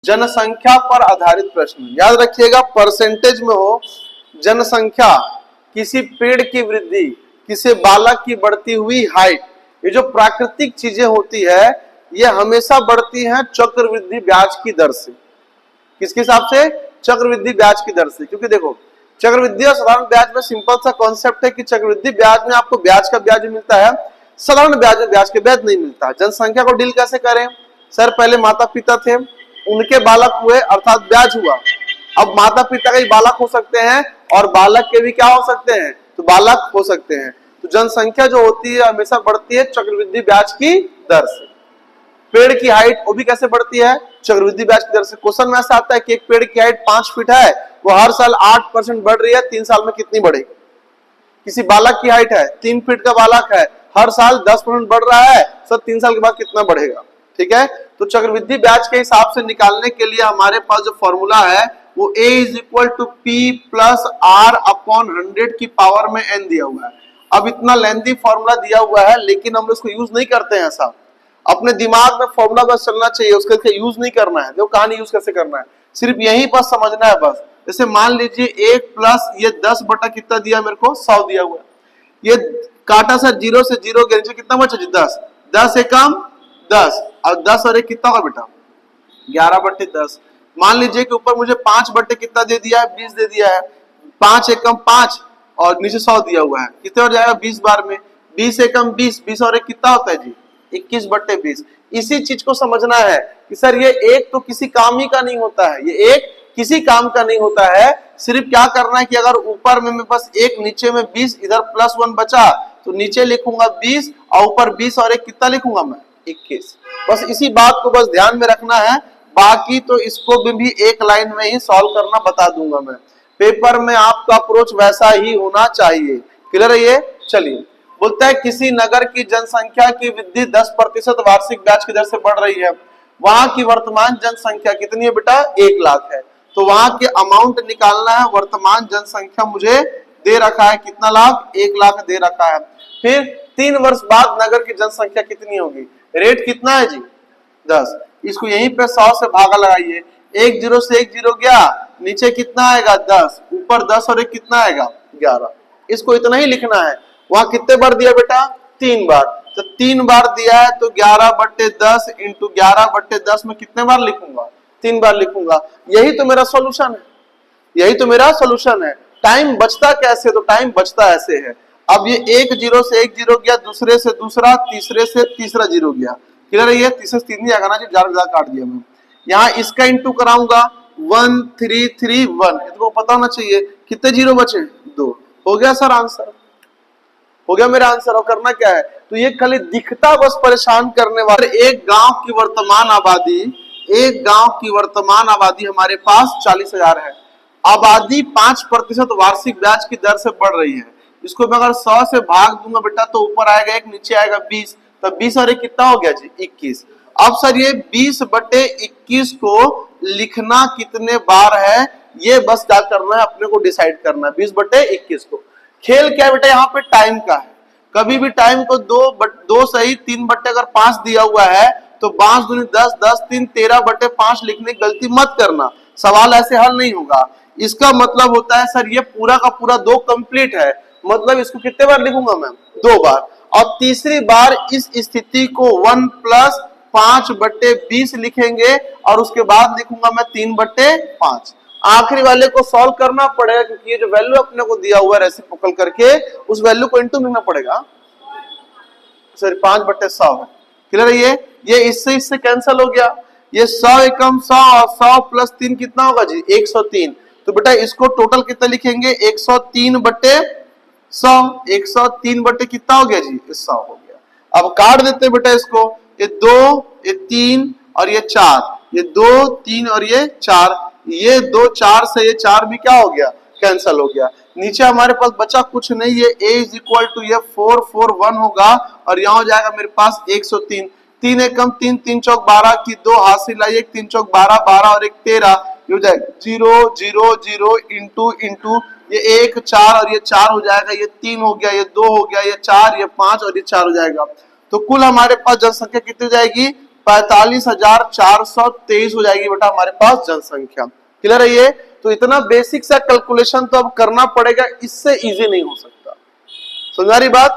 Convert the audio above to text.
जनसंख्या पर आधारित प्रश्न। याद रखिएगा, परसेंटेज में हो, जनसंख्या, किसी पेड़ की वृद्धि, किसी बालक की बढ़ती हुई हाइट, ये जो प्राकृतिक चीजें होती है ये हमेशा बढ़ती हैं चक्रवृद्धि ब्याज की दर से। किसके हिसाब से? चक्रवृद्धि ब्याज की दर से। क्योंकि देखो, चक्रवृद्धि और साधारण ब्याज में सिंपल सा कॉन्सेप्ट है कि चक्रवृद्धि ब्याज में आपको ब्याज का ब्याज मिलता है, साधारण ब्याज में ब्याज के ब्याज नहीं मिलता। जनसंख्या को डील कैसे करें? सर, पहले माता पिता थे, उनके बालक हुए अर्थात ब्याज हुआ। अब माता पिता के बालक हो सकते हैं और बालक के भी क्या हो सकते हैं? तो बालक हो सकते हैं। तो जनसंख्या जो होती है हमेशा बढ़ती है चक्रवृद्धि ब्याज की दर से। पेड़ की हाइट वो भी कैसे बढ़ती है? चक्रवृद्धि ब्याज की दर से। क्वेश्चन में ऐसा आता है कि एक पेड़ की हाइट 5 फीट है, वो हर साल 8% बढ़ रही है, 3 साल में कितनी बढ़ेगी? किसी बालक की हाइट है, 3 फीट का बालक है, हर साल 10% बढ़ रहा है, सर 3 साल के बाद कितना बढ़ेगा? ठीक है, तो चक्रवृद्धि ब्याज के हिसाब से निकालने के लिए हमारे पास जो फॉर्मूला है वो a = p + r/100 की पावर में n दिया हुआ है। अब इतना लेंथी फॉर्मूला दिया हुआ है लेकिन हम उसको यूज नहीं करते हैं। ऐसा अपने दिमाग में फॉर्मूला बस चलना चाहिए, उसका यूज नहीं करना है। देखो कहानी यूज कैसे करना है, सिर्फ यही बस समझना है बस। जैसे मान लीजिए 1 प्लस ये 10 बटा कितना दिया मेरे को? 100 दिया हुआ है। ये काटा सर 0 से 0 गया, नीचे कितना बचा जी? 10। 10 एकम 10 और 10 और 1 कितना होगा बेटा? 11/10। मान लीजिए कि ऊपर मुझे 5 बटे कितना दे दिया है? 20 दे दिया है। 5 एकम 5 और नीचे 100 दिया हुआ है, कितने हो जाएगा? 20 बार में 20 एकम 20, 20 और 1 कितना होता है जी? 21/20। इसी चीज को समझना है कि सर ये एक तो किसी काम ही का नहीं होता है, ये एक किसी काम का नहीं होता है। सिर्फ क्या करना है कि अगर ऊपर में बस 1, नीचे में 20, इधर +1 बचा तो नीचे लिखूंगा 20 और ऊपर 20 और 1 कितना लिखूंगा मैं? 21। बस इसी बात को बस ध्यान में रखना है, बाकी तो इसको भी एक लाइन में ही सॉल्व करना बता दूंगा मैं। पेपर में आपका अप्रोच वैसा ही होना चाहिए। क्लियर है ये? चलिए, बोलता है किसी नगर की जनसंख्या की वृद्धि 10% वार्षिक ब्याज की दर से बढ़ रही है, वहां की वर्तमान जनसंख्या कितनी है बेटा? 1 लाख है। तो वहां के अमाउंट निकालना है। वर्तमान जनसंख्या मुझे दे रखा है कितना लाख? 1 लाख दे रखा है। फिर 3 वर्ष बाद नगर की जनसंख्या कितनी होगी? रेट कितना है जी? 10। इसको यहीं पे 100 से भागा लगाइए, 1 0 से 1 0 गया, नीचे कितना आएगा? 10, ऊपर 10 और 1 कितना आएगा? 11। इसको इतना ही लिखना है। वहां कितने बार दिया बेटा? 3 बार। तो 3 बार दिया है तो 11/10 इंटू 11/10 में कितने बार लिखूंगा? 3 बार लिखूंगा। यही तो मेरा सॉल्यूशन है, यही तो मेरा सॉल्यूशन है। टाइम बचता कैसे? तो टाइम बचता ऐसे है। अब ये 1 0 से 1 0 गया, दूसरे से दूसरा, तीसरे से तीसरा 0 गया। क्लियर है? ये तीसरे से 3 नहीं आएगा ना जी, 4 काट दिया मैं। यहाँ इसका इंटू कराऊंगा 1 3 3 1, इसको पता होना चाहिए। कितने 0 बचे? 2। हो गया सर आंसर, हो गया मेरा आंसर। और करना क्या है? तो ये खाली दिखता बस परेशान करने वाले। एक गांव की वर्तमान आबादी, एक गांव की वर्तमान आबादी हमारे पास 40,000 है। आबादी 5% वार्षिक ब्याज की दर से बढ़ रही है। इसको मैं अगर 100 से भाग दूंगा बेटा तो ऊपर आएगा 1, नीचे आएगा 20, तो 20 और 1 कितना हो गया जी? 21। अब सर ये 20/21 को लिखना कितने बार है, ये बस क्या करना है अपने को डिसाइड करना है। 20/21 को खेल क्या बेटा? यहाँ पे टाइम का है। कभी भी टाइम को 2 सही 3/5 दिया हुआ है तो 5 दूनी 10, 10 3 13/5 लिखने की गलती मत करना, सवाल ऐसे हल नहीं होगा। इसका मतलब होता है सर ये पूरा का पूरा 2 कंप्लीट है, मतलब इसको कितने बार लिखूंगा मैं? 2 बार। और तीसरी बार इस स्थिति को 1 + 5/20 लिखेंगे और उसके बाद लिखूंगा मैं 3/5। आखिरी वाले को सॉल्व करना पड़ेगा क्योंकि ये जो वैल्यू अपने को दिया हुआ है रेसिप्रोकल करके, उस वैल्यू को इनटू लिखना पड़ेगा। सॉरी 5/100 है। क्लियर है? ये इससे कैंसिल हो गया। ये 100 एकम 100 और 100 + 3 कितना होगा जी? 103। तो बेटा इसको टोटल कितना लिखेंगे? 103/100। 103 बटे कितना हो गया जी? 100 हो गया। अब काट देते बेटा इसको, ये 2, ये 3 और ये 4, ये 2 3 और ये 4, ये 2 4 से ये 4 भी क्या हो गया? कैंसिल हो गया। नीचे हमारे पास बचा कुछ नहीं, ये a = ये 4 4 1 होगा और यहाँ हो जाएगा मेरे पास 103। 3 एकम 3, 3 चौक 12 की 2 हासिल आई, 1 3 चौक 12, 12 और 1 13, ये हो जाएगा 0 0 0 इंटू ये 1 4 और ये 4 हो जाएगा, ये 3 हो गया, ये 2 हो गया, ये 4, ये 5 और ये 4 हो जाएगा। तो कुल हमारे पास जनसंख्या कितनी हो जाएगी? 45,423 हो जाएगी बेटा हमारे पास जनसंख्या। क्लियर है ये? तो इतना बेसिक सा कैलकुलेशन तो अब करना पड़ेगा, इससे इजी नहीं हो सकता। समझ आ रही बात?